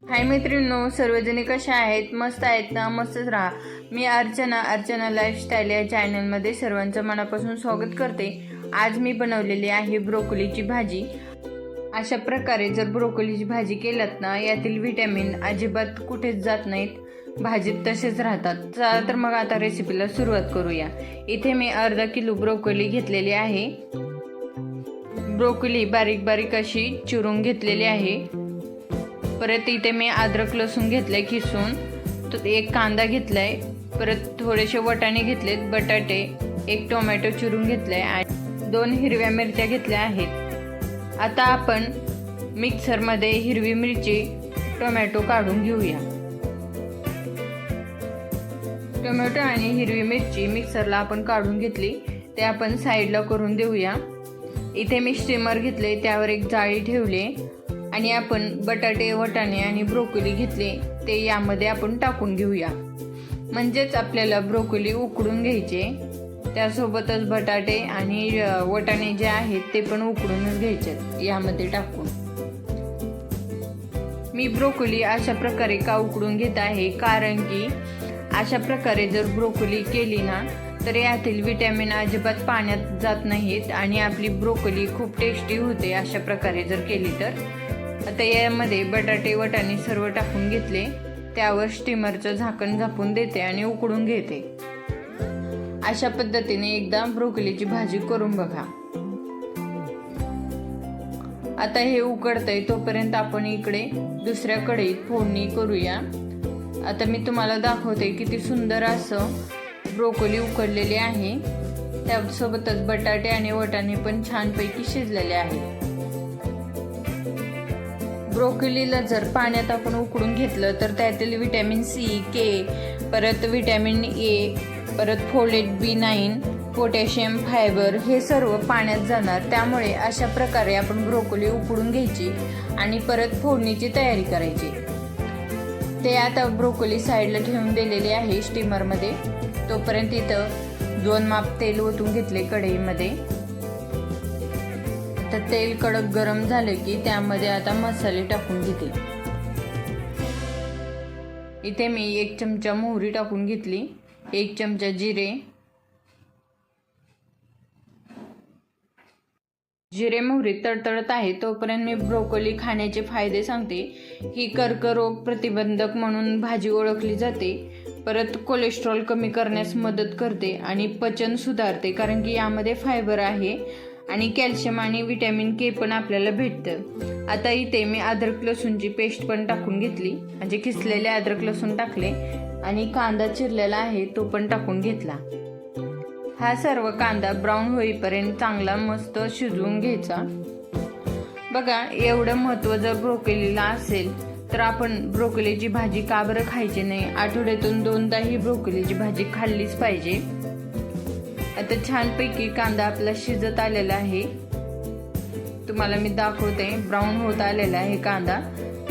हाय मैत्रिणींनो, सर्वजणी कशा आहेत? मस्त आहेत ना? मस्तच राहा. मी अर्चना लाईफस्टाईल या चॅनलमध्ये सर्वांचं मनापासून स्वागत करते. आज मी बनवलेली आहे ब्रोकोलीची भाजी. अशा प्रकारे जर ब्रोकोलीची भाजी केलात ना, यातील व्हिटॅमिन अजिबात कुठेच जात नाहीत, भाजीत तसेच राहतात. चला तर मग आता रेसिपीला सुरुवात करूया. इथे मी अर्धा किलो ब्रोकोली घेतलेली आहे. ब्रोकोली बारीक बारीक अशी चिरून घेतलेली आहे. परत इथे मी अद्रक लसूण घेतलंय किसून, तो एक कांदा घेतलाय, परत थोडेसे वाटाणे घेतलेत, बटाटे, एक टोमॅटो चिरून घेतलाय आणि 2 हिरव्या मिरच्या घेतल्या आहेत. आता आपण मिक्सरमध्ये हिरवी मिरची, टोमॅटो काढून घेऊया. टोमॅटो आणि हिरवी मिरची मिक्सरला आपण काढून घेतली, ते आपण साईडला करून देऊया. इथे मी स्टीमर घेतले, त्यावर एक जाळी ठेवली आणि आपण बटाटे, वाटाणे आणि ब्रोकोली घेतले, ते यामध्ये आपण टाकून घेऊया. म्हणजेच आपल्याला ब्रोकोली उकडून घ्यायचे, त्यासोबतच बटाटे आणि वाटाणे जे आहेत ते पण उकडूनच घ्यायचे यामध्ये टाकून. मी ब्रोकोली अशा प्रकारे का उकडून घेत आहे, कारण की अशा प्रकारे जर ब्रोकोली केली ना, तर यातील व्हिटॅमिन अजिबात पाण्यात जात नाहीत आणि आपली ब्रोकोली खूप टेस्टी होते अशा प्रकारे जर केली तर. आता यामध्ये बटाटे, वाटाणे सर्व टाकून घेतले, त्यावर स्टीमरचं झाकण झाकून देते आणि उकडून घेते. अशा पद्धतीने एकदा ब्रोकोलीची भाजी करून बघा. आता हे उकडतंय, तोपर्यंत आपण इकडे दुसऱ्या कढईत फोडणी करूया. आता मी तुम्हाला दाखवते किती सुंदर असं ब्रोकोली उकडलेली आहे. त्यासोबतच बटाटे आणि वाटाणे पण छानपैकी शिजलेले आहेत. ब्रोकोलीला जर पाण्यात आपण उकडून घेतलं तर त्यातील व्हिटॅमिन सी, के, परत व्हिटॅमिन ए, परत फोलेट B9, पोटॅशियम, फायबर हे सर्व पाण्यात जाणार. त्यामुळे अशा प्रकारे आपण ब्रोकोली उकडून घ्यायची आणि परत फोडणीची तयारी करायची. ते आता ब्रोकोली साईडला ठेवून दिलेली आहे स्टीमरमध्ये. तोपर्यंत इथं 2 माप तेल ओतून घेतले कढईमध्ये. तर तेल कडक गरम झाले की त्यामध्ये आता मसाले टाकून घेते. इथे मी 1 चमचा मोहरी टाकून घेतली, 1 चमचा जिरे मोहरी तडतडत आहे तोपर्यंत मी ब्रोकोली खाण्याचे फायदे सांगते. ही कर्करोग प्रतिबंधक म्हणून भाजी ओळखली जाते. परत कोलेस्ट्रॉल कमी करण्यास मदत करते आणि पचन सुधारते, कारण की यामध्ये फायबर आहे आणि कॅल्शियम आणि व्हिटॅमिन के पण आपल्याला भेटतं. आता इथे मी अद्रक लसूणची पेस्ट पण टाकून घेतली, म्हणजे किसलेले अद्रक लसूण टाकले आणि कांदा चिरलेला आहे तो पण टाकून घेतला. हा सर्व कांदा ब्राऊन होईपर्यंत चांगला मस्त शिजवून घ्यायचा. बघा, एवढं महत्त्व जर ब्रोकोलीला असेल तर आपण ब्रोकोलीची भाजी का बरं खायची नाही? आठवड्यातून 2दा ही ब्रोकोलीची भाजी खाल्लीच पाहिजे. आता छानपैकी कांदा आपला शिजत आलेला आहे, तुम्हाला मी दाखवते. ब्राऊन होत आलेला आहे कांदा.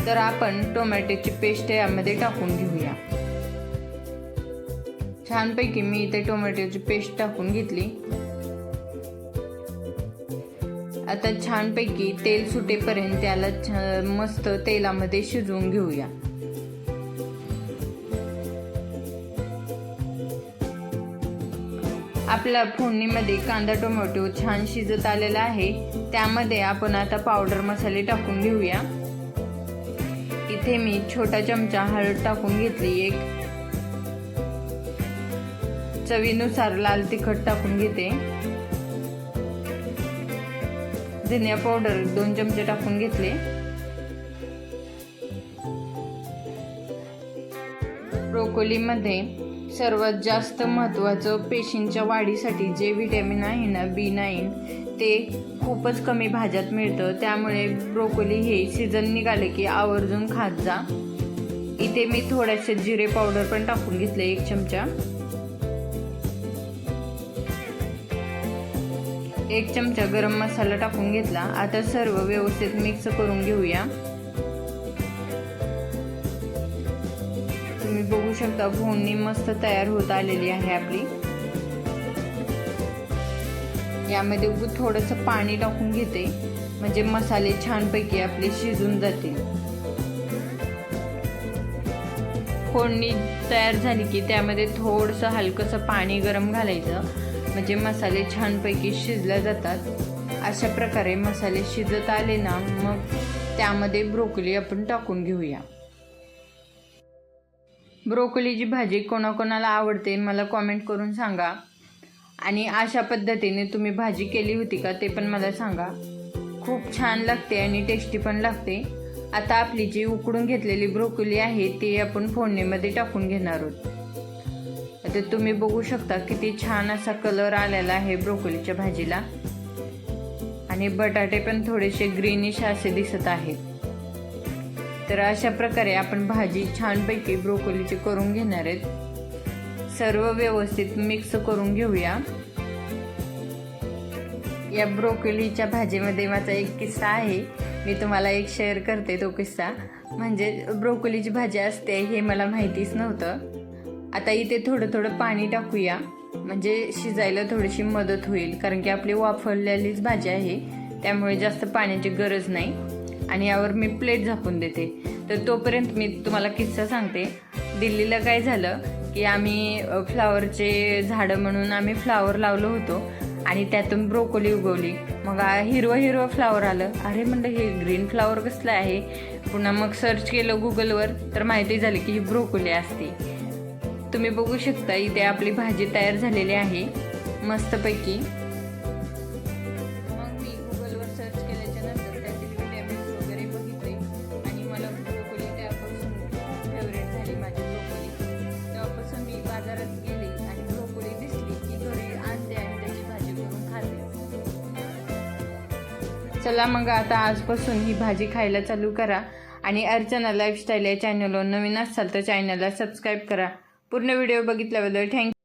तर आपण टोमॅटोची पेस्ट यामध्ये टाकून घेऊया. छानपैकी मी इथे टोमॅटोची पेस्ट टाकून घेतली. आता छानपैकी तेल सुटेपर्यंत त्याला मस्त तेलामध्ये शिजवून घेऊया. आपल्या फोडणीमध्ये कांदा टोमॅटो छान शिजत आलेला आहे. त्यामध्ये आपण आता पावडर मसाले टाकून घेऊया. इथे मी छोटा चमचा हळद टाकून घेतली, 1 चवीनुसार लाल तिखट टाकून घेते. धनिया पावडर 2 चमचे टाकून घेतले. ब्रोकोलीमध्ये सर्वात जास्त महत्त्वाचं पेशींच्या वाढीसाठी जे व्हिटॅमिन आहे ना, B9, ते खूपच कमी भाज्यात मिळतं. त्यामुळे ब्रोकोली हे सीझन निघाले की आवर्जून खात जा. इथे मी थोडेसे जिरे पावडर पण टाकून घेतले, 1 चमचा. 1 चमचा गरम मसाला टाकून घेतला. आता सर्व व्यवस्थित मिक्स करून घेऊया. तुम्ही बघू शकता फोडणी मस्त तयार होत आलेली आहे आपली. यामध्ये थोडंसं पाणी टाकून घेते, म्हणजे मसाले छानपैकी आपले शिजून जातील. फोडणी तयार झाली की त्यामध्ये थोडंसं हलकंसं पाणी गरम घालायचं, म्हणजे मसाले छानपैकी शिजले जातात। अशा प्रकारे मसाले शिजत आले ना, मग त्यामध्ये ब्रोकोली आपण टाकून घेऊया। ब्रोकोलीची भाजी कोणाकोणाला आवडते मला कॉमेंट करून सांगा, आणि अशा पद्धतीने तुम्ही भाजी केली होती का ते पण मला सांगा। खूप छान लागते आणि टेस्टी पण लागते। आता आपली जी उकडून घेतलेली ब्रोकोली आहे ती आपण फोडणीमध्ये टाकून घेणार आहोत। आता तुम्ही बघू शकता किती छान असा कलर आलेला आहे ब्रोकोलीच्या भाजीला, आणि बटाटे पण थोडेसे ग्रीनिश असे दिसत आहेत। तर अशा प्रकारे आपण भाजी छानपैकी ब्रोकोलीची करून घेणार आहेत। सर्व व्यवस्थित मिक्स करून घेऊया। या ब्रोकोलीच्या भाजीमध्ये माझा एक किस्सा आहे, मी तुम्हाला एक शेअर करते तो किस्सा। म्हणजे ब्रोकोलीची भाजी असते हे मला माहितीच नव्हतं। आता इथे थोडं थोडं पाणी टाकूया, म्हणजे शिजायला थोडीशी मदत होईल, कारण की आपली वाफवलेलीच भाजी आहे त्यामुळे जास्त पाण्याची गरज नाही। आणि यावर मी प्लेट झाकून देते। तर तोपर्यंत मी तुम्हाला किस्सा सांगते। दिल्लीला काय झालं की आम्ही फ्लावरचे झाडं म्हणून आम्ही फ्लावर लावलो होतो, आणि त्यातून ब्रोकोली उगवली। मग हिरवं फ्लावर आलं, अरे म्हणलं हे ग्रीन फ्लावर कसलं आहे। पुन्हा मग सर्च केलं गुगलवर, तर माहिती झाली की ही ब्रोकोली असते। तुम्ही बघू शकता इथे आपली भाजी तयार झालेली आहे मस्तपैकी। मग मी गुगलवर सर्च केल्याच्या नंतर त्याचे व्हिटॅमिन्स वगैरे बघितले, आणि मला ब्रोकोली त्यापासून फेवरेट झाली माझी ब्रोकोली। तेव्हापासून मी बाजारात गेले आणि ब्रोकोली दिसली की घरी आणते आणि त्याची भाजी करून खाते। चला मग आता आजपासून ही भाजी खायला चालू करा, आणि अर्चना लाईफस्टाईल या चॅनलवर नवीन असाल तर चॅनलला सबस्क्राईब करा। पूर्ण व्हिडिओ बघितल्याबद्दल थँक्यू।